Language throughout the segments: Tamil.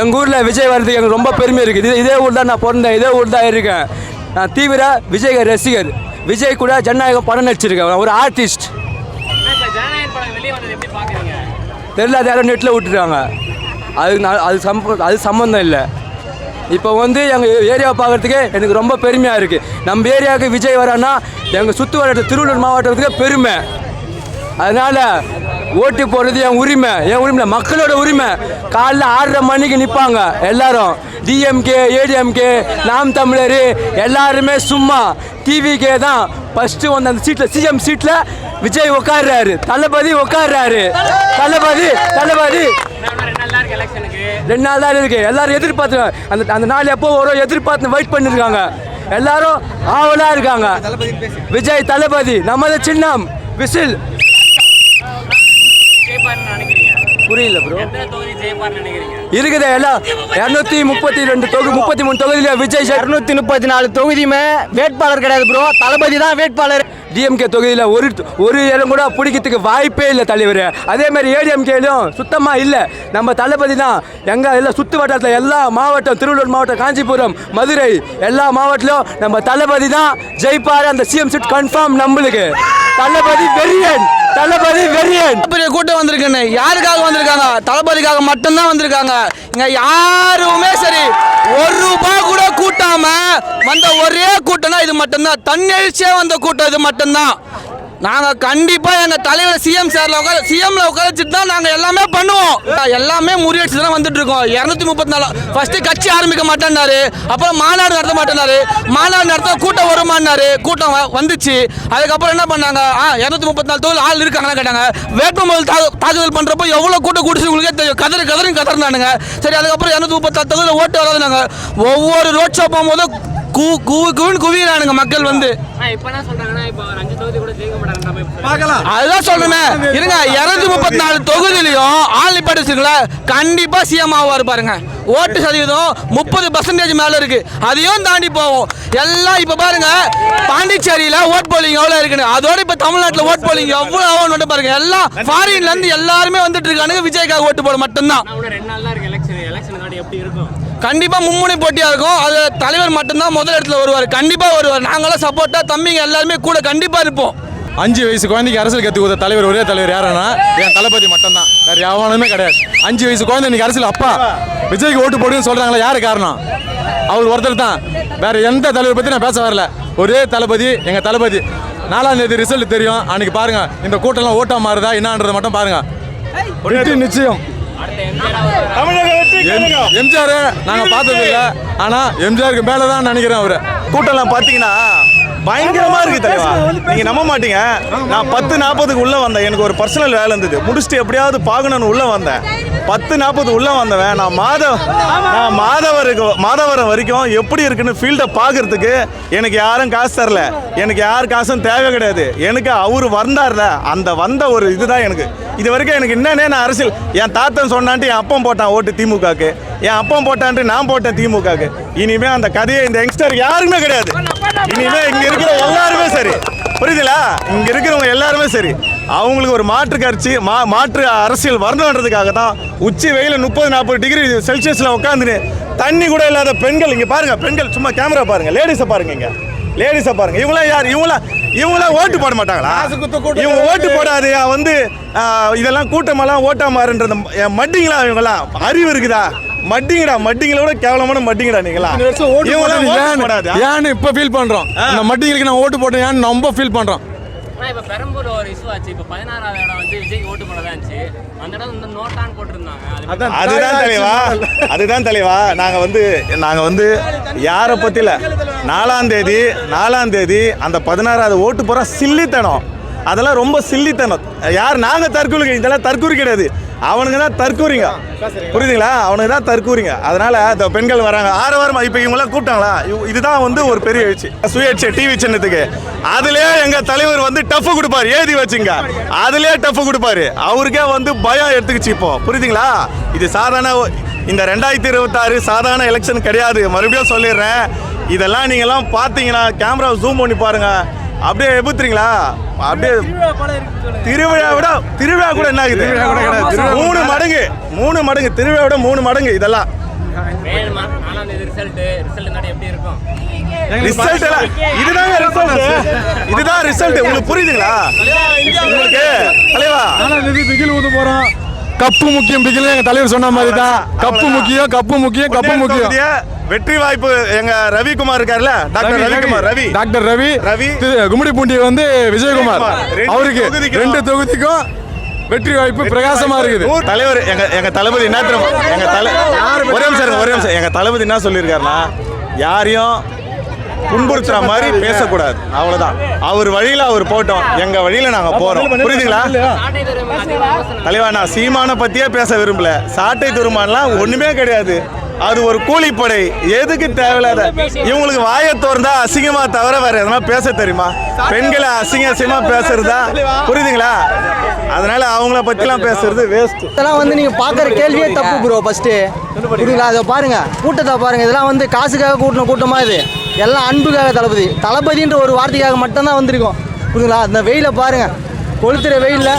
எங்கள் ஊரில் விஜய் வர்றதுக்கு எனக்கு ரொம்ப பெருமை இருக்குது. இதே ஊர் தான் நான் பிறந்தேன், இதே ஊர் தான் இருக்கேன். நான் தீவிர விஜய் ரசிகர். விஜய் கூட ஜனநாயகம் படம் நடிச்சிருக்கேன், ஒரு ஆர்டிஸ்ட். தெரியல, அது யாரும் நெட்டில் விட்டுருக்காங்க. அது சம்மந்தம் இல்லை. இப்போ வந்து எங்கள் ஏரியாவை பார்க்குறதுக்கே எனக்கு ரொம்ப பெருமையாக இருக்குது. நம்ம ஏரியாவுக்கு விஜய் வரான்னா எங்கள் சுற்று வர திருவள்ளூர் மாவட்டத்துக்கு பெருமை. அதனால் ஓட்டு போடுறது என் உரிமை, மக்களோட உரிமை. காலைல 6:30 மணிக்கு நிற்பாங்க எல்லாரும். டிஎம்கே, ஏடிஎம்கே, நாம் தமிழர் எல்லாருமே சும்மா. டிவிக்கே தான் ஃபஸ்ட்டு வந்து அந்த சீட்டில், சிஎம் சீட்டில் விஜய் உட்காடுறாரு, தளபதி உட்காடுறாரு. தளபதி 2 நாள் தான் இருக்கு. எல்லாரும் எதிர்பார்த்து அந்த நாள் எப்போ வரும் எதிர்பார்த்து வெயிட் பண்ணிருக்காங்க. எல்லாரும் ஆவலா இருக்காங்க. விஜய் தளபதி நமது சின்னம் விசில். புரியல ப்ரோ. இருக்குது எல்லாம் 233 தொகுதியில விஜய் 234 தொகுதியுமே வேட்பாளர் கிடையாது ப்ரோ, தளபதி தான் வேட்பாளர். டிஎம்கே தொகுதியில் ஒரு இடம் கூட பிடிக்கிறதுக்கு வாய்ப்பே இல்லை தலைவர். அதே மாதிரி ஏடிஎம்கேலையும் சுத்தமாக இல்லை. நம்ம தளபதி தான். எங்கள் எல்லாம் சுற்று வட்டாரத்தில் எல்லா மாவட்டம், திருவள்ளூர் மாவட்டம், காஞ்சிபுரம், மதுரை எல்லா மாவட்டத்திலும் நம்ம தளபதி தான் ஜெயிப்பார். அந்த சிஎம் சீட் கன்ஃபார்ம் நம்மளுக்கு. தளபதி வெறியன். பெரிய கூட்டம் வந்திருக்குன்னு யாருக்காக வந்திருக்காங்க? தளபதிக்காக மட்டும்தான் வந்திருக்காங்க. இங்க யாருமே சரி 1 ரூபாய் கூட கூட்டாம வந்த ஒரே கூட்டம்னா இது மட்டும்தான். தன்னெழுச்சியா வந்த கூட்டம் இது மட்டும்தான். நாங்கள் கண்டிப்பாக எங்கள் தலைவர் சிஎம்ல உட்கார தான் நாங்கள் எல்லாமே பண்ணுவோம். எல்லாமே முறியடிச்சு தான் வந்துட்டு இருக்கோம். 234 ஃபர்ஸ்ட் கட்சி ஆரம்பிக்க மாட்டேன்னாரு, அப்புறம் மாநாடு நடத்த மாட்டேன்னாரு. மாநாடு நடத்த கூட்டம் வருமானாரு, கூட்டம் வந்துச்சு. அதுக்கப்புறம் என்ன பண்ணாங்க? 234 தொகுதியில் ஆள் இருக்காங்களா கேட்டாங்க. வேட்புமனு தாக்குதல் பண்ணுறப்போ எவ்வளோ கூட்டம் கூடிச்சு உங்களுக்கே தெரியும். கதறினானுங்க. சரி, அதுக்கப்புறம் 234 தொகுதியில் ஓட்டு வராதுனாங்க. ஒவ்வொரு ரோட் ஷோ போகும்போது குவியறானுங்க மக்கள் வந்து. அதுதான் சொல்றேன். இருங்க, 234 தொகுதியிலையும் ஆள் நிப்பாட்டிச்சுங்கள கண்டிப்பா சிஎம் ஆவாரு பாருங்க. ஓட்டு சதவீதம் 30% மேல இருக்கு. அதையும் தாண்டி போவோம் எல்லாம். இப்ப பாருங்க, பாண்டிச்சேரியில ஓட் போலிங் எவ்வளவு இருக்குன்னு, அதோட இப்ப தமிழ்நாட்டுல ஓட் போலிங் எவ்வளவு ஆகும் பாருங்க. எல்லாம் ஃபாரின்ல இருந்து எல்லாருமே வந்துட்டு இருக்கானுங்க விஜய்க்காக ஓட்டு போட மட்டும்தான். கண்டிப்பா மும்முனை போட்டியா இருக்கும். அது தலைவர் மட்டும்தான் முதல் இடத்துல வருவார், கண்டிப்பா வருவார். நாங்களாம் சப்போர்ட்டா தம்பிங்க எல்லாருமே கூட கண்டிப்பா இருப்போம். 5 வயசு குழந்தைக்கு அரசியல் கற்றுக் கொடுத்த தலைவர் ஒரே தலைவர் யாருன்னா என் தளபதி மட்டும்தான். வேற யாவனுமே கிடையாது. 5 வயசு குழந்தை இன்னைக்கு அரசியல் அப்பா விஜய்க்கு ஓட்டு போடுன்னு சொல்றாங்களா, யாரு காரணம்? அவர் ஒருத்தர் தான். வேற எந்த தலைவர் பத்தி நான் பேச வரல. ஒரே தளபதி, எங்க தளபதி. 4ஆம் தேதி ரிசல்ட் தெரியும். அன்னைக்கு பாருங்க இந்த கூட்டம்லாம் ஓட்டா மாறுதா என்னன்றதை மட்டும் பாருங்க. நிச்சயம் எம்ஜிஆர் நாங்க பார்த்தது இல்லை, ஆனா எம்ஜிஆருக்கு மேலதான் நினைக்கிறேன். அவரு கூட்டம்லாம் பாத்தீங்கன்னா பயங்கரமா இருக்கு தலைவா. நீங்க நம்ப மாட்டீங்க, நான் 10:40க்கு உள்ள வந்தேன். எனக்கு ஒரு பர்சனல் வேலை இருந்தது, முடிச்சுட்டு எப்படியாவது பார்க்கணும்னு உள்ள வந்தேன். 10:40 உள்ள வந்தவன் நான் மாதவரம் வரைக்கும் எப்படி இருக்குன்னு ஃபீல்டை பார்க்கறதுக்கு எனக்கு யாரும் காசு தரல. எனக்கு யார் காசும் தேவை கிடையாது. எனக்கு அவரு வந்தார்ல, அந்த வந்த ஒரு இதுதான் எனக்கு இது வரைக்கும். எனக்கு என்னன்னே நான் அரசியல், என் தாத்தன் சொன்னான்ட்டு என் அப்பம் போட்டான் ஓட்டு திமுகக்கு, என் அப்பம் போட்டான்ட்டு நான் போட்டேன் திமுகக்கு. இனிமே அந்த கதையை இந்த யங்ஸ்டர் யாருக்குமே கிடையாது. இனிமே இங்க இருக்கிற எல்லாருமே சரி, புரியுதுங்களா? இங்க இருக்கிறவங்க எல்லாருமே சரி, அவங்களுக்கு ஒரு மாற்று அரசியல் வரணுன்றதுக்காக தான் உச்சி வெயில 30-40 டிகிரி செல்சியஸ்ல உட்காந்துன்னு தண்ணி கூட இல்லாத பெண்கள் இங்க பாருங்க. பெண்கள் சும்மா கேமரா பாருங்க, லேடிஸை பாருங்க, இங்க லேடிஸை பாருங்க. இவங்களாம் யார்? இவங்களாம் ஓட்டு போட மாட்டாங்களா? இவங்க ஓட்டு போடாது வந்து இதெல்லாம் கூட்டமெல்லாம் ஓட்டா மாறுன்றது மட்டிங்களா? இவங்கெல்லாம் அறிவு இருக்குதா? மட்டிங்களோட கேவலமான மட்டிங்கடா நீங்களா. ஏன்னு இப்ப ஃபீல் பண்றோம். இந்த மட்டிங்களுக்கு நான் ஓட்டு போட்டேன் ஏன்னு ரொம்ப ஃபீல் பண்றோம். இப்ப பெரம்பூர் ஒரு இஷ்யூ ஆச்சு. இப்ப 16வது இடம் வந்து விஜய் ஓட்டு போடதான் இருந்துச்சு. அந்த இடம் வந்து நோட்டான்னு போட்டிருந்தாங்க. அதுதான் தலைவா. நாங்க வந்து யாரை பத்தில 4ஆம் தேதி அந்த 16வது ஓட்டு போற சில்லித்தனம். அதெல்லாம் ரொம்ப சில்லித்தனம். யார்? நாங்க தற்கூரி. இதெல்லாம் தற்கூரி கிடையாது, அவனுங்க தான் தற்கூரிங்க. புரியுதுங்களா? அவனுக்கு தான் தற்கூரிங்க. அதனால இந்த பெண்கள் வராங்க ஆரவாரமா. இப்போ இவங்களாம் கூப்பிட்டாங்களா? இதுதான் வந்து ஒரு பெரிய எழுச்சி. சுயேட்சை டிவி சின்னத்துக்கு அதுலயே எங்க தலைவர் வந்து டஃப் கொடுப்பாரு, எழுதி வச்சுங்க. அதுலயே டஃப் கொடுப்பாரு. அவருக்கே வந்து பயம் எடுத்துக்கிச்சு இப்போ. புரியுதுங்களா? இது சாதாரண இந்த 2026 சாதாரண எலெக்ஷன் கிடையாது. மறுபடியும் சொல்லிடுறேன். இதெல்லாம் நீங்கெல்லாம் பார்த்தீங்கன்னா கேமரா ஜூம் பண்ணி பாருங்க. அப்படியே எபுத்துறீங்களா? அப்படியே திருவிழா கூட என்ன ஆகுது? 3 மடங்கு திருவிழா விட 3 மடங்கு இதெல்லாம் மே 4ஆம் தேதி ரிசல்ட் முன்னாடி எப்படி இருக்கும்? ரிசல்ட் எல்லாம் இதுதாங்க ரிசல்ட். இதுதான் ரிசல்ட். உங்களுக்கு புரியுதுங்களா? உங்களுக்கு தலைவா பிகில் ஊத்த போறோம். கப்பு முக்கியம். பிகில் எங்க தலைவர் சொன்ன மாதிரி தான். கப்பு முக்கியம், கப்பு முக்கியம், கப்பு முக்கியம். வெற்றி வாய்ப்பு எங்க ரவிக்குமார் இருக்காருல்ல, டாக்டர் ரவிக்குமார். டாக்டர் ரவி கும்மிடிப்பூண்டி வந்து விஜயகுமார் அவருக்கு 2 தொகுதிக்கும் வெற்றி வாய்ப்பு பிரகாசமா இருக்குது. தலைவர் எங்க தளபதி என்ன தெரியுமா? ஒரே நிமிஷம் எங்க தளபதி என்ன சொல்லியிருக்காருன்னா, யாரையும் துன்புறுத்துற மாதிரி பேசக்கூடாது, அவ்வளவுதான். அவர் வழியில அவர் போட்டோம், எங்க வழியில நாங்க போறோம். புரியுதுங்களா தலைவா? நான் சீமான பத்தியே பேச விரும்பல. சாட்டை துருமான்லாம் ஒண்ணுமே கிடையாது. அது ஒரு கூலிப்படை. எதுக்கு தேவையில்லாத இவங்களுக்கு வாயை திறந்தா அசிங்கமா தவிர வேற எதனா பேச தெரியுமா? பெண்களை அசிங்கமா பேசுறதா? புரியுதுங்களா? அதனால அவங்கள பத்திலாம் பேசுறது வேஸ்ட். இதெல்லாம் வந்து நீங்க பாக்குற கேள்வியே தப்பு ப்ரோ. ஃபர்ஸ்ட் புரியுங்களா? அதை பாருங்க, கூட்டத்தை பாருங்க. இதெல்லாம் வந்து காசுக்காக கூட்டின கூட்டமா? இது எல்லாம் அன்புக்காக. தளபதின்ற ஒரு வார்த்தைக்காக மட்டும்தான் வந்திருக்கோம். புரியுங்களா? அந்த வெயில பாருங்க, கொளுத்துற வெயில்ல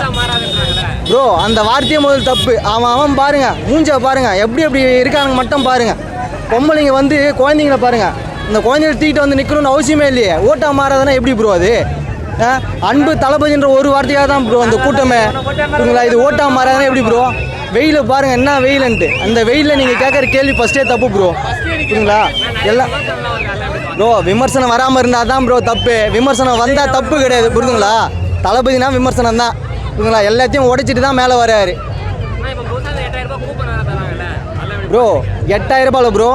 ப்ரோ அந்த வார்த்தையே முதல் தப்பு. அவன் பாருங்க, மூஞ்ச பாருங்க, எப்படி இருக்கானுங்க மட்டும் பாருங்க. பொம்பளைங்க வந்து குழந்தைங்கள பாருங்க. இந்த குழந்தைகளை தூக்கிட்டு வந்து நிற்கணும்னு அவசியமே இல்லையே. ஓட்டா மாறாதானே எப்படி ப்ரோ அது? அன்பு தளபதின்ற ஒரு வார்த்தையாக தான் ப்ரோ அந்த கூட்டமே. புரியுங்களா? இது ஓட்டா மாறாதானே எப்படி ப்ரோ? வெயில பாருங்க, என்ன வெயிலன்ட்டு. அந்த வெயிலில் நீங்கள் கேட்குற கேள்வி ஃபஸ்ட்டே தப்பு ப்ரோ. புரியுங்களா? எல்லாம் ப்ரோ விமர்சனம் வராமல் இருந்தால் தான் ப்ரோ தப்பு. விமர்சனம் வந்தால் தப்பு கிடையாது. புரியுதுங்களா? தளபதினா விமர்சனம் தான். புரியுங்களா? எல்லாத்தையும் உடைச்சிட்டு தான் மேலே வராரு ப்ரோ. 8000 ரூபாயில் ப்ரோ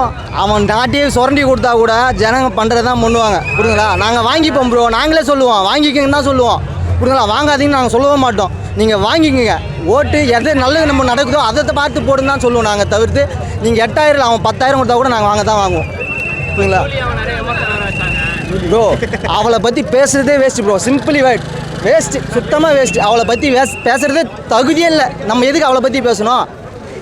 அவன் நாட்டையே சுரண்டி கொடுத்தா கூட ஜனங்க பண்ணுறது தான் பண்ணுவாங்க. புரியுங்களா? நாங்கள் வாங்கிப்போம் ப்ரோ. நாங்களே சொல்லுவோம் வாங்கிக்கங்கன்னு தான் சொல்லுவோம். புரியுங்களா? வாங்காதீங்கன்னு நாங்கள் சொல்லவே மாட்டோம். நீங்கள் வாங்கிக்கங்க. ஓட்டு எது நல்லது நம்ம நடக்குதோ அதை பார்த்து போடுன்னு தான் சொல்லுவோம் நாங்கள். தவிர்த்து நீங்கள் 8000 அவன் 10,000 கொடுத்தா கூட நாங்கள் வாங்க தான் வாங்குவோம். புரியுங்களா ப்ரோ? அவளை பற்றி பேசுகிறதே வேஸ்ட்டு ப்ரோ. சிம்பிளி வேஸ்ட்டு, சுத்தமாக வேஸ்ட்டு. அவளை பற்றி பேசுகிறதே தகுதியே இல்லை. நம்ம எதுக்கு அவளை பற்றி பேசணும்?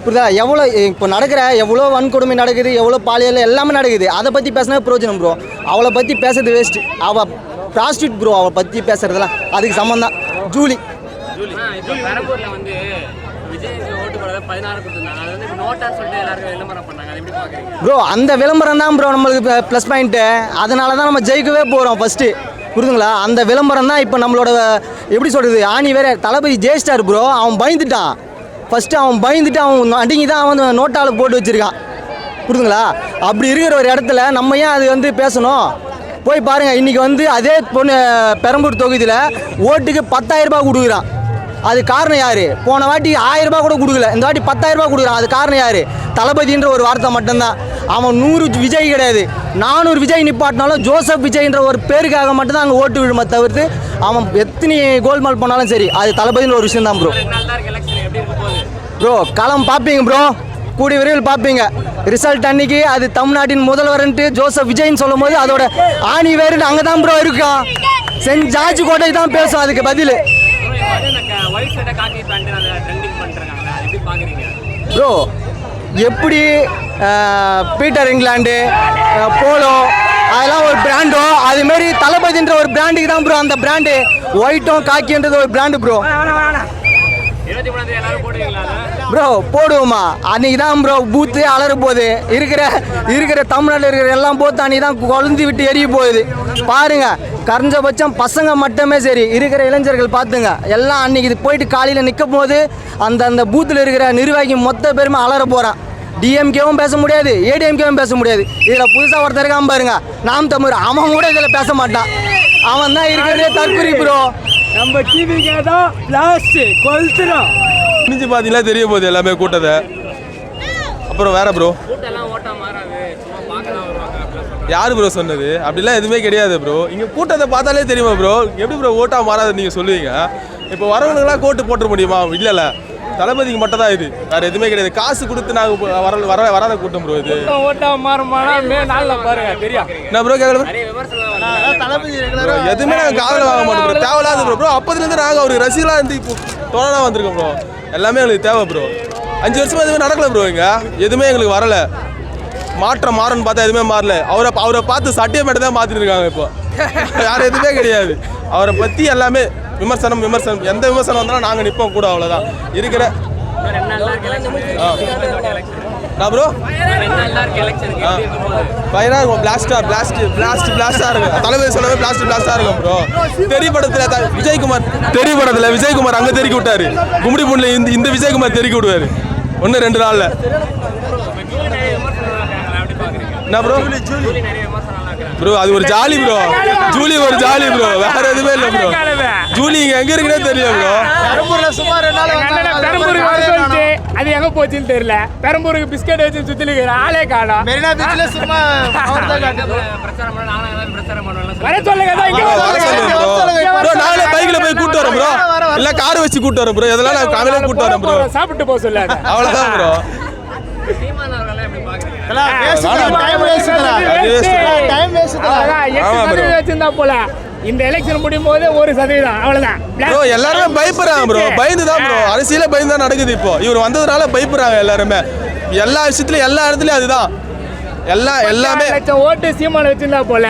புரியுதா? எவ்வளோ இப்போ நடக்கிற எவ்வளோ வன்கொடுமை நடக்குது, எவ்வளோ பாலியல் எல்லாமே நடக்குது. அதை பற்றி பேசினா பிரயோஜனம் ப்ரோ. அவளை பற்றி பேசுறது வேஸ்ட்டு. அவள் ப்ராஸ்டியூட் ப்ரோ. அவளை பற்றி பேசுறதெல்லாம் அதுக்கு சம்மந்தம். ஜூலி பெரம்பூர்ல வந்து விஜய் ஓட்டு போட 16 கொடுத்துருந்தாங்க. அது வந்து நோட்டான்னு சொல்லிட்டு எல்லாருக்கும் விளம்பரம் பண்ணாங்க. அது எப்படி பார்க்குறீங்க ப்ரோ? அந்த விளம்பரம் தான் ப்ரோ நம்மளுக்கு ப்ளஸ் பாயிண்ட்டு. அதனால தான் நம்ம ஜெயிக்கவே போகிறோம் ஃபஸ்ட்டு. புரியுதுங்களா? அந்த விளம்பரம் தான் இப்போ நம்மளோட எப்படி சொல்கிறது ஆணி வேறு. தளபதி ஜெயிச்சிட்டார் ப்ரோ. அவன் பயந்துட்டான். ஃபஸ்ட்டு அவன் பயந்துட்டு அவன் அடங்கி தான் அவன் நோட்டால் போட்டு வச்சுருக்கான். புரியுதுங்களா? அப்படி இருக்கிற ஒரு இடத்துல நம்ம ஏன் அது வந்து பேசணும்? போய் பாருங்கள், இன்றைக்கி வந்து அதே பொண்ணு பெரம்பூர் தொகுதியில் ஓட்டுக்கு 10,000 ரூபாய் கொடுக்குறான். அது காரணம் யார்? போன வாட்டி 1000 ரூபாய் கூட கொடுக்கல, இந்த வாட்டி 10,000 ரூபாய் கொடுக்குறான். அது காரணம் யார்? தளபதின்ற ஒரு வார்த்தை மட்டும்தான். அவன் 100 விஜய் கிடையாது, 400 விஜய் நிப்பாட்டினாலும் ஜோசப் விஜய்ன்ற ஒரு பேருக்காக மட்டும்தான் அங்கே ஓட்டு விழுமா. தவிர்த்து அவன் எத்தனை கோல்மால் பண்ணாலும் சரி, அது தளபதின்ற ஒரு விஷயம் தான் ப்ரோ. ப்ரோ களம் பார்ப்பீங்க ப்ரோ, கூடிய விரைவில் பார்ப்பீங்க. ரிசல்ட் அன்னைக்கு அது தமிழ்நாட்டின் முதல்வர்ன்ட்டு ஜோசப் விஜய்ன்னு சொல்லும் போது அதோட ஆணி வேறுன்னு அங்கே தான் ப்ரோ இருக்கும். சென்ட் ஜார்ஜ் கோட்டை தான் பேசும் அதுக்கு பதில். ப்ரோ எப்படி பீட்டர் இங்கிலாண்டு போலோ அதெல்லாம் ஒரு பிராண்டோ, அதுமாரி தளபதின்ற ஒரு பிராண்டுக்கு தான் ப்ரோ. அந்த பிராண்டு ஒயிட்டும் காக்கின்றது ஒரு பிராண்டு ப்ரோ. ப்ரோ போடுவோமா? அன்னைக்கு தான் ப்ரோ பூத்து அலற போகுது. இருக்கிற தமிழ்நாட்டில் இருக்கிற எல்லாம் போத்து அன்னைக்கு தான் கொழுந்து விட்டு எரிய போகுது. பாருங்க, குறைஞ்சபட்சம் பசங்க மட்டுமே சரி, இருக்கிற இளைஞர்கள் பார்த்துங்க எல்லாம் அன்னைக்கு போயிட்டு காலையில் நிற்கும் போது அந்த பூத்தில் இருக்கிற நிர்வாகி மொத்த பேருமே அலற போகிறான். டிஎம்கேவும் பேச முடியாது, ஏடிஎம்கேவும் பேச முடியாது. இதில் புதுசாக ஒருத்தர் இருக்காம பாருங்க, நாம் தமிழ், அவன் கூட இதில் பேச மாட்டான். அவன் தான் இருக்கிறதே தற்குறி ப்ரோ. நம்ம டிவிக்கே தான் லாஸ்ட் கொளுத்துறோம். முடிஞ்சு பார்த்தீங்களா தெரிய போகுது எல்லாமே கூட்டத்தை. அப்புறம் வேற ப்ரோ யாரு ப்ரோ சொன்னது? அப்படிலாம் எதுவுமே கிடையாது ப்ரோ. இங்கே கூட்டத்தை பார்த்தாலே தெரியுமா ப்ரோ எப்படி ப்ரோ ஓட்டா மாறாது நீங்கள் சொல்லுவீங்க. இப்போ வரவங்களுக்குலாம் கோட்டு போட்டுற முடியுமா? இல்லைல்ல, தளபதிக்கு மட்டும் தான் இது, வேற எதுவுமே கிடையாது. காசு கொடுத்து நாங்கள் வராத கூட்டம் ப்ரோ இது. ஓட்டா மாறுமானா மே 4ல பாருங்க தெரியும். என்ன ப்ரோ கேட்கல? எதுவுமே நாங்கள் காதில் வாங்க மாட்டோம் ப்ரோ. தேவையில்லாத ப்ரோ. ப்ரோ அப்போதுலேருந்து நாங்கள் அவருக்கு ரசிகலாக இருந்து இப்போ தோணாக வந்திருக்கோம் ப்ரோ. எல்லாமே எங்களுக்கு தேவை ப்ரோ. 5 வருஷமா எதுவுமே நடக்கல ப்ரோ. இங்கே எதுவுமே எங்களுக்கு வரலை. மாற்றம் மாறன்னு பார்த்தா எதுவுமே மாறல. அவரை பார்த்து சட்டியை மட்டும் தான் மாற்றிட்டு இருக்காங்க. இப்போ யாரும் எதுவுமே கிடையாது. அவரை பற்றி எல்லாமே விமர்சனம். எந்த விமர்சனம் வந்தாலும் நாங்கள் நிற்போம் கூட, அவ்வளோதான் இருக்கிற. நான் ப்ரோ 2 நாள் தான் இருக்கு எலெக்ஷனுக்கு எப்படி இருக்க போகுது? பயனா இருக்கும். பிளாஸ்டா இருக்கும். தலைவர் சொல்லவே பிளாஸ்டா இருக்கும் ப்ரோ. விஜயகுமார் விஜயகுமார் அங்க தெறிக்கி விட்டாரு. கும்மிடி பூண்ல இந்த விஜயகுமார் தெறிக்கி விடுவாரு 1-2 நாள்ல. என்ன ப்ரோ ப்ரோ அது ஒரு ஜாலி ப்ரோ. ஜூலி ஒரு ஜாலி ப்ரோ, வேற எதுவுமே இல்லை ப்ரோ. ஜூலி இங்க எங்க இருக்குன்னே தெரியல ப்ரோ. பெரம்பூருக்கு வர சொல்லிட்டு அது எங்க போச்சுன்னு தெரியல. பெரம்பூருக்கு பிஸ்கட் வச்சு சுத்திலுக்கிற ஆளே காணோம். மெரினா பீச்ல சும்மா பிரச்சாரம் பண்ண நானும் ஏதாவது பிரச்சாரம் பண்ணுவேன் வர சொல்லுங்க ப்ரோ நாங்களே பைக்ல போய் கூட்டு வரோம் ப்ரோ, இல்ல கார் வச்சு கூட்டு வரோம் ப்ரோ. இதெல்லாம் நான் காலையில கூட்டு வரேன் ப்ரோ. சாப்பிட்டு போக சொல்லாத. அவ்வளவுதான் ப்ரோ. சீமான் அவர்களே எப்படி பாக்குறீங்க? வச்சிருந்தா போல இந்த எலெக்ஷன் முடியும் போது 1% அவ்வளவுதான் ப்ரோ. எல்லாருமே பயப்படுறாங்க ப்ரோ. பயந்துதான் ப்ரோ அரசியலே பயந்து தான் நடக்குது. இப்போ இவர் வந்ததுனால பயப்படுறாங்க எல்லாருமே. எல்லா விஷயத்துலயும் எல்லா இடத்துலயும் அதுதான். எல்லாமே லட்சம் ஓட்டு சீமான் வச்சிருந்தா போல.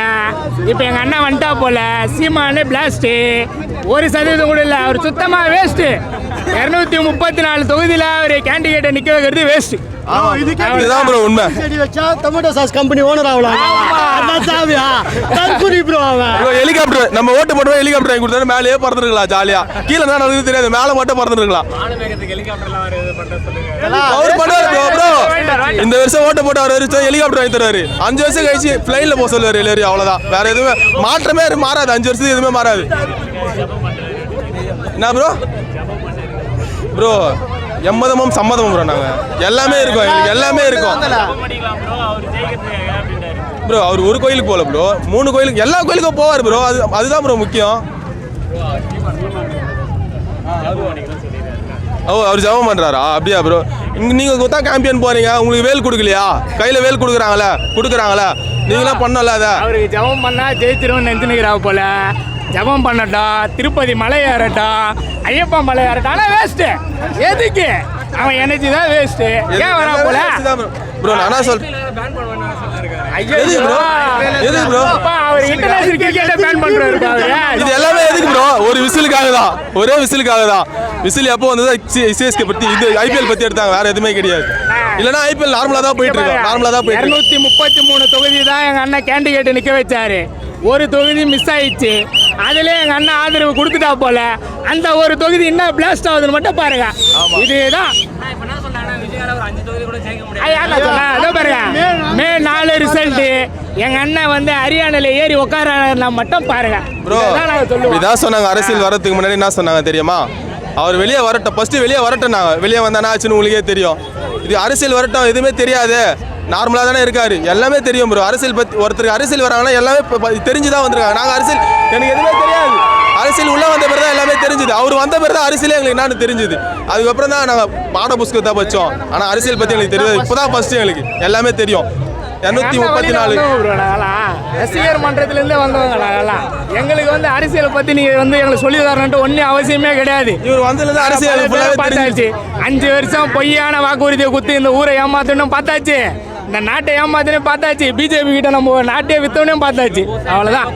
இப்ப எங்க அண்ணன் வந்துட்டா போல. சீமானு பிளாஸ்ட் 1% கூட இல்ல. அவர் சுத்தமா வேஸ்ட். 234 தொகுதியில அவர் கேண்டிடேட்டை நிக்க வைக்கிறது வேஸ்ட். இதுதான் ப்ரோ உண்மை. டொமேட்டோ சாஸ் கம்பெனி ஓனர் ஆகலாம். ஹெலிகாப்டர் நம்ம ஓட்டு போட்டு ஹெலிகாப்டர் வாங்கி கொடுத்தாரு. மேலேயே பறந்துருக்கலாம் ஜாலியா. கீழே தான் நடக்குது தெரியாது, மேலே மட்டும் பறந்துருக்கலாம். மானமேகத்துக்கு ஹெலிகாப்டர்லாம் வருது பண்ற சொல்லுங்க. அவர் பண்ணுவாரு ப்ரோ. இந்த வருஷம் ஓட்டு போட்டு அவர் வருஷம் ஹெலிகாப்டர் வாங்கி தருவாரு. 5 வருஷம் கழிச்சு பிளைன்ல போக சொல்லுவாரு எல்லாரும். அவ்வளவுதான், வேற எதுவுமே மாற்றமே மாறாது. 5 வருஷத்துக்கு எதுவுமே மாறாது. என்ன ப்ரோ ப்ரோ எம்மதமும் சம்மதமும் ப்ரோ. நாங்க எல்லாமே இருக்கோம், எங்களுக்கு எல்லாமே இருக்கும் ப்ரோ. அவர் ஒரு கோயிலுக்கு போகல ப்ரோ, 3 கோயிலுக்கு, எல்லா கோயிலுக்கும் போவார் ப்ரோ. அதுதான் ப்ரோ முக்கியம். அவர் ஜபம் பண்றாரா? அப்படியா ப்ரோ? நீங்க கொத்தா கேம்பியன் போறீங்க, உங்களுக்கு வேல் கொடுக்கலையா? கையில வேல் கொடுக்குறாங்களா? நீங்களாம் பண்ணல அதை. அவருக்கு ஜபம் பண்ணா ஜெயிச்சிருவோம்னு நினைச்சுக்கிறா போல. ஜபம் பண்ணட்டும், திருப்பதி மலை ஏறட்டும், ஐயப்பா மலை ஏறட்டும். ஆனால் வேஸ்ட். எதுக்கு அவன் எனர்ஜி தான் வேஸ்ட். ஏன் வரா போல ப்ரோ? நானா சொல்றேன் பேன் பண்ணுவேன்னு சொல்லிருக்காரு. எதுக்கு ப்ரோ? அவர் இன்டர்நேஷனல் கிரிக்கெட்டை பேன் பண்றாரு. இது எல்லாமே எதுக்கு ப்ரோ? ஒரு விசிலுக்காக தான், ஒரே விசிலுக்காக தான். விசில் எப்போ வந்தது? சிஎஸ்கே பத்தி, இது ஐபிஎல் பத்தி எடுத்தாங்க, வேற எதுவுமே கிடையாது. இல்லைன்னா ஐபிஎல் நார்மலா தான் போயிட்டு இருக்கோம். 233 தொகுதி தான் எங்க அண்ணன் கேண்டிடேட் நிக்க வச்சாரு. ஒரு தொகுதி மிஸ் ஆயிடுச்சு. அதுல எங்க அண்ணன் ஆதரவு கொடுத்துட்டா போல. அந்த ஒரு தொகுதி என்ன பிளாஸ்ட் ஆகுதுன்னு மட்டும் பாருங்க. இதுதான் இப்ப என்ன சொல்றாங்கன்னா விஜயால ஒரு 5 தொகுதி கூட ஜெயிக்க முடியாது. பாருங்க, மே 4 ரிசல்ட் எங்க அண்ணன் வந்து ஹரியானால ஏறி உட்கார மட்டும் பாருங்க ப்ரோ. இதான் சொன்னாங்க. அரசியல் வரதுக்கு முன்னாடி என்ன சொன்னாங்க தெரியுமா? அவர் வெளியே வரட்டும், ஃபர்ஸ்ட் வெளியே வரட்டும். நாங்கள் வெளியே வந்தானா ஆச்சுன்னு உங்களுக்கே தெரியும். இது அரசியல் வரட்டும், எதுவுமே தெரியாது, நார்மலாக தானே இருக்காரு. எல்லாமே தெரியும் ப்ரோ. அரசியல் பற்றி ஒருத்தருக்கு அரசியல் வராங்கன்னா எல்லாமே தெரிஞ்சு தான் வந்திருக்காங்க. நாங்கள் அரசியல் எனக்கு எதுவுமே தெரியாது. அரசியல் உள்ளே வந்த பிறகு தான் எல்லாமே தெரிஞ்சுது. அவர் வந்த பிறகு தான் அரசியலே எங்களுக்கு என்னன்னு தெரிஞ்சுது. அதுக்கப்புறம் தான் நாங்கள் பாட புஸ்தகத்தை வச்சோம். ஆனால் அரசியல் பற்றி எங்களுக்கு தெரியாது. இப்போ தான் ஃபர்ஸ்ட் எங்களுக்கு எல்லாமே தெரியும். 234 ரசிகர் மன்றத்துல இருந்தே வந்தவங்க. எங்களுக்கு வந்து அரசியலை பத்தி நீங்க வந்து எங்களுக்கு சொல்லி தரணும்ட்டு ஒன்னும் அவசியமே கிடையாது. இவர் வந்ததுல அரசியல் பார்த்தாச்சு. 5 வருஷம் பொய்யான வாக்குறுதியை குத்து இந்த ஊரை ஏமாத்தணும் பார்த்தாச்சு. இந்த நாட்டை ஏமாத்தணும் பார்த்தாச்சு. பிஜேபி கிட்ட நம்ம நாட்டையே வித்தவனையும் பார்த்தாச்சு. அவ்வளவுதான்.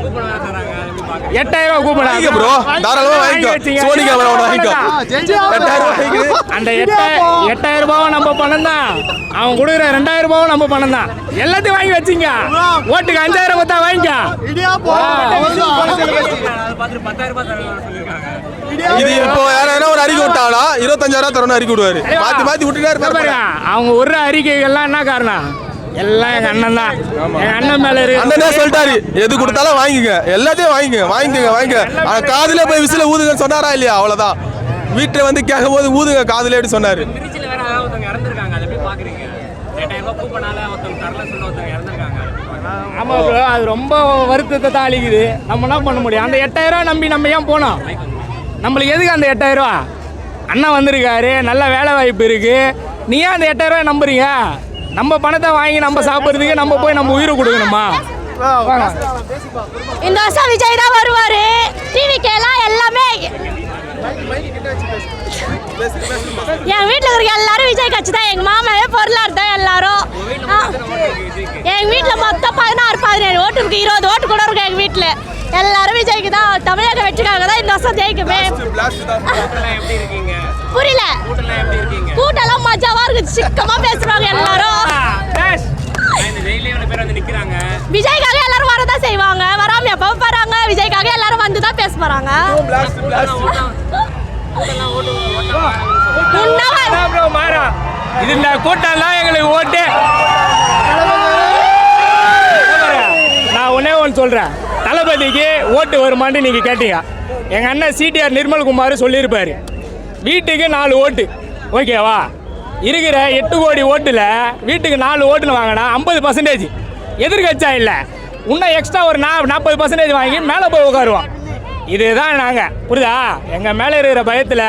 8000 கூப்பிடாங்க ப்ரோ. தாராளமா வாங்கிக்கோ. சோனி கேமரா வாங்கிக்கோ. 8000 வாங்கிக்கோ. அந்த 8000 ரூபாவை நம்ம பணம் தான். அவன் கொடுக்குற 2000 ரூபாவும் நம்ம பணம் தான். எல்லாத்தையும் வாங்கி வச்சிங்க. ஓட்டுக்கு 5000 கொடுத்தா வாங்கிக்க. இது இப்போ யாராவது ஒரு அறிக்கை விட்டாங்களா 25000 தரணும் அறிக்கை விடுவாரு. மாத்தி விட்டுட்டே இருப்பாரு. அவங்க ஒரு அறிக்கைகள்லாம் என்ன காரணம்? எல்லாம் எங்க அண்ணன் தான். எங்க அண்ணன் மேல இருக்கு. அண்ணனே சொல்லிட்டாரு, எது கொடுத்தாலும் வாங்கிக்க, எல்லாத்தையும் வாங்கிக்க. ஆனா காதுல போய் விசில ஊதுங்கன்னு சொன்னாரா இல்லையா? அவ்வளவுதான். வீட்டுல வந்து கேட்கும் போது ஊதுங்க காதுல எப்படி சொன்னாரு. திருச்சியில வேற ஒருத்தவங்க இறந்துருக்காங்க. அதை எப்படி பாக்குறீங்க? 8000 ரூபாய் கூப்பனால ஒருத்தவங்க தரல சொல்ல ஒருத்தவங்க இறந்துருக்காங்க. ஆமா ப்ரோ, அது ரொம்ப வருத்தத்தை தான் அளிக்குது. நம்ம என்ன பண்ண முடியும்? அந்த 8000 நம்பி நம்ம ஏன் போனோம்? நம்மளுக்கு எதுக்கு அந்த 8000? அண்ணன் வந்திருக்காரு, நல்ல வேலை வாய்ப்பு இருக்கு. நீ ஏன் அந்த 8000 நம்புறீங்க? நம்ம பணத்தை வாங்கி நம்ம சாப்பிட்றதுக்கு நம்ம போய் நம்ம உயிரை கொடுக்கணுமா? இந்த வருஷம் விஜய் தான் வருவாரு. டிவிக்கெல்லாம் எல்லாமே என் வீட்டில் இருக்க எல்லாரும் விஜய் கட்சி தான். எங்கள் மாமாவே பொருளார் தான் எல்லாரும். எங்கள் வீட்டில் மொத்தம் 16-17 ஓட்டு இருக்கு. 20 ஓட்டு கூட இருக்கு எங்கள் வீட்டில். எல்லாரும் விஜய்க்கு தான், தமிழக வெற்றிக்காக தான் இந்த வருஷம் ஜெயிக்குமே. கூட்டம்லாம் எப்படி இருக்கீங்க? புரியல. கூட்டம்லாம் எப்படி இருக்கீங்க? கூட்டெல்லாம் மஜாவா இருக்கு, சிக்கமா பேசுறாங்க எல்லாரும். இந்த ஜெயிலே எவ்வளவு பேர் வந்து நிக்கிறாங்க? விஜய்க்காக எல்லாரும் வரதான் செய்வாங்க, வராம எப்ப போறாங்க. விஜய்க்காக எல்லாரும் வந்து தான் பேச போறாங்க. இது இந்த கூட்டம்லாம் எங்களுக்கு ஓட்டு. நான் ஒன்னே ஒன்று சொல்றேன், தளபதிக்கு ஓட்டு வருமானு நீங்க கேட்டீங்க. எங்க அண்ணன் சிடிஆர் நிர்மல்குமார் சொல்லியிருப்பாரு, வீட்டுக்கு 4 ஓட்டு. ஓகேவா? இருக்கிற 8 கோடி ஓட்டுல வீட்டுக்கு 4 ஓட்டுன்னு வாங்கினா 50% எதிர்கட்சா இல்லை, இன்னும் எக்ஸ்ட்ரா ஒரு 40% வாங்கி மேலே போய் உட்காருவோம். இதுதான் நாங்கள், புரியுதா? எங்கள் மேலே இருக்கிற பயத்தில்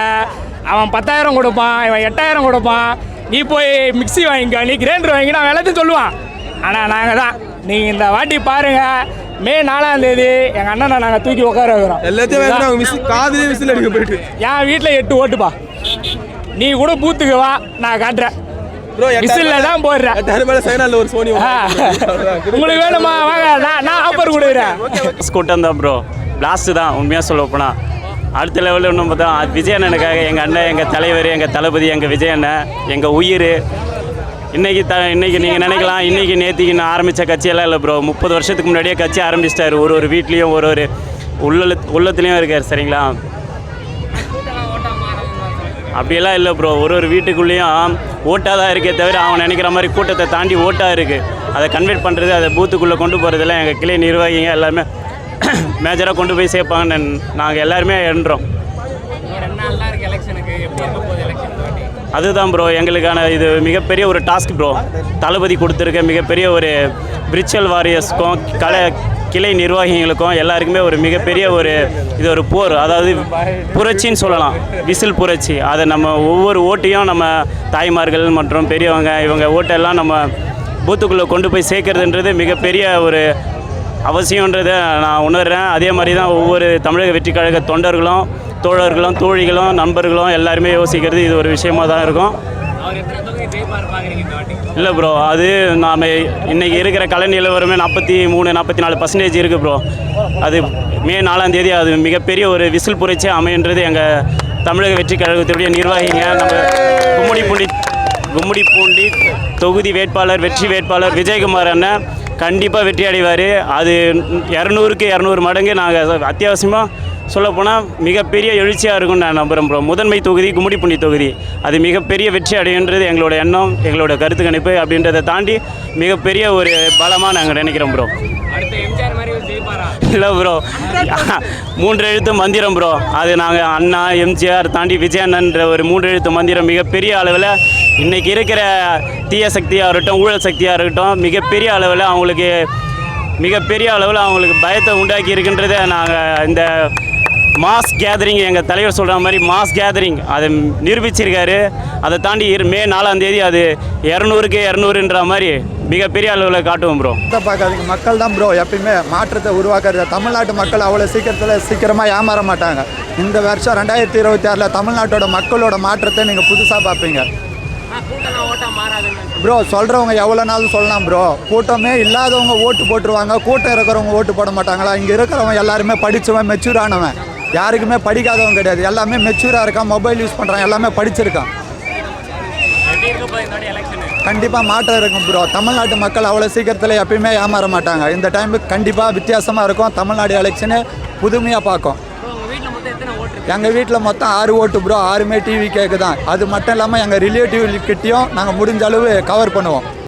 அவன் 10,000 கொடுப்பான், இவன் 8,000 கொடுப்பான். நீ போய் மிக்ஸி வாங்கிக்க, நீ கிரைண்டர் வாங்கிக்க, அவன் எல்லாத்தையும் சொல்லுவான். ஆனால் நாங்கள் தான், நீங்கள் இந்த வாட்டி பாருங்கள், மே 4ஆம் தேதி எங்கள் அண்ணனை நாங்கள் தூக்கி உட்கார வைக்கிறோம். எல்லாத்தையும் காதுலேயே விசில் அடிக்க போயிட்டு என் வீட்டில் 8 ஓட்டுப்பா. நீ கூட பூத்துக்கு வா, நான் காட்டுறேன். விசில்ல தான் போடுறேன். ஒரு சோனி உங்களுக்கு வேணுமா? வாங்க, நான் ஆஃபர் கொடுக்குறேன். கூட்டம் தான் ப்ரோ, பிளாஸ்ட் தான் உண்மையாக சொல்ல போனால். அடுத்த லெவலில் இன்னும் பார்த்தா விஜய் அண்ணனுக்காக எங்கள் அண்ணன், எங்கள் தலைவர், எங்கள் தளபதி, எங்கள் விஜய் அண்ணன் எங்கள் உயிர். இன்றைக்கி நீங்கள் நினைக்கலாம், இன்றைக்கி நேற்றுக்கு நான் ஆரம்பித்த கட்சியெல்லாம் இல்லை ப்ரோ. 30 வருஷத்துக்கு முன்னாடியே கட்சி ஆரம்பிச்சிட்டாரு. ஒரு வீட்லேயும் ஒரு உள்ளத்துலேயும் இருக்கார். சரிங்களா? அப்படியெல்லாம் இல்லை ப்ரோ. ஒரு வீட்டுக்குள்ளேயும் ஓட்டாக தான் இருக்கே தவிர அவன் நினைக்கிற மாதிரி கூட்டத்தை தாண்டி ஓட்டாக இருக்குது. அதை கன்வெர்ட் பண்ணுறது, அதை பூத்துக்குள்ளே கொண்டு போகிறதெல்லாம் எங்கள் கிளை நிர்வாகிங்க எல்லாருமே மேஜராக கொண்டு போய் சேர்ப்பாங்கன்னு நாங்கள் எல்லாருமே எண்ணுறோம். அதுதான் ப்ரோ எங்களுக்கான இது மிகப்பெரிய ஒரு டாஸ்க் ப்ரோ. தளபதி கொடுத்துருக்க மிகப்பெரிய ஒரு பிரிச்சுவல் வாரியர்ஸ்க்கும் கிளை நிர்வாகிகளுக்கும் எல்லாருக்குமே ஒரு மிகப்பெரிய இது ஒரு போர், அதாவது புரட்சின்னு சொல்லலாம், விசில் புரட்சி. அதை நம்ம ஒவ்வொரு ஓட்டையும் நம்ம தாய்மார்கள் மற்றும் பெரியவங்க இவங்க ஓட்டெல்லாம் நம்ம பூத்துக்குள்ளே கொண்டு போய் சேர்க்கறதுன்றது மிகப்பெரிய ஒரு அவசியன்றதை நான் உணர்கிறேன். அதே மாதிரி தான் ஒவ்வொரு தமிழக வெற்றி கழக தொண்டர்களும், தோழர்களும், தோழிகளும், நண்பர்களும் எல்லாருமே யோசிக்கிறது இது ஒரு விஷயமாக தான் இருக்கும். இல்லை ப்ரோ, அது நாம் இன்றைக்கி இருக்கிற கலை நிலவரமே 43-44% இருக்குது ப்ரோ. அது மே 4ஆம் தேதி அது மிகப்பெரிய ஒரு விசில் புரட்சி அமைன்றது எங்கள் தமிழக வெற்றி கழகத்துடைய நிர்வாகிங்க. நம்ம கும்மிடிப்பூண்டி தொகுதி வேட்பாளர், வெற்றி வேட்பாளர் விஜயகுமார் அண்ணன் கண்டிப்பாக வெற்றி அடைவார். அது 200க்கு 200 மடங்கு நாங்கள் அத்தியாவசியமாக சொல்லப்போனால் மிகப்பெரிய எழுச்சியாக இருக்கும்னு நான் நம்புகிறேன் ப்ரோ. முதன்மை தொகுதி கும்மிடிப்பூண்டி தொகுதி, அது மிகப்பெரிய வெற்றி அடையுன்றது எங்களோட எண்ணம், எங்களோட கருத்து கணிப்பு. அப்படின்றத தாண்டி மிகப்பெரிய ஒரு பலமாக நாங்கள் நினைக்கிறோம் ப்ரோ. இல்லை ப்ரோ, 3 எழுத்து மந்திரம் ப்ரோ. அது நாங்கள் அண்ணா, எம்ஜிஆர் தாண்டி விஜய் அண்ணன்ற ஒரு 3 எழுத்து மந்திரம் மிகப்பெரிய அளவில் இன்றைக்கி இருக்கிற தீய சக்தியாக இருக்கட்டும், ஊழல் சக்தியாக இருக்கட்டும், மிகப்பெரிய அளவில் அவங்களுக்கு பயத்தை உண்டாக்கி இருக்கின்றதை நாங்கள் இந்த மாஸ் கேதரிங், எங்கள் தலைவர் சொல்கிற மாதிரி மாஸ் கேதரிங் அதை நிரூபிச்சிருக்காரு. அதை தாண்டி மே 4ஆம் தேதி அது 200க்கு 200ன்ற மாதிரி மிகப்பெரிய அளவில் காட்டுவோம் ப்ரோ. பார்க்காதீங்க, மக்கள் தான் ப்ரோ எப்பயுமே மாற்றத்தை உருவாக்குறது. தமிழ்நாட்டு மக்கள் அவ்வளோ சீக்கிரமாக ஏமாற மாட்டாங்க. இந்த வருஷம் 2026 தமிழ்நாட்டோட மக்களோட மாற்றத்தை நீங்கள் புதுசாக பார்ப்பீங்க ப்ரோ. சொல்கிறவங்க எவ்வளோ நாளும் சொல்லலாம் ப்ரோ. கூட்டமே இல்லாதவங்க ஓட்டு போட்டுருவாங்க, கூட்டம் இருக்கிறவங்க ஓட்டு போட மாட்டாங்களா? இங்கே இருக்கிறவங்க எல்லாருமே படித்தவன், மெச்சூரானவன், யாருக்குமே படிக்காதவங்க கிடையாது. எல்லாமே மெச்சூராக இருக்கான், மொபைல் யூஸ் பண்ணுறான், எல்லாமே படிச்சிருக்கான். கண்டிப்பாக மாற்றம் இருக்கும் ப்ரோ. தமிழ்நாட்டு மக்கள் அவ்வளோ சீக்கிரத்தில் எப்பயுமே ஏமாற மாட்டாங்க. இந்த டைமுக்கு கண்டிப்பாக வித்தியாசமாக இருக்கும். தமிழ்நாடு எலெக்ஷனு புதுமையாக பார்க்கும். எங்கள் வீட்டில் மொத்தம் 6 ஓட்டு ப்ரோ. 6மே டிவி கேக்கு தான். அது மட்டும் இல்லாமல் எங்கள் ரிலேட்டிவ் கிட்டேயும் நாங்கள் முடிஞ்ச அளவு கவர் பண்ணுவோம்.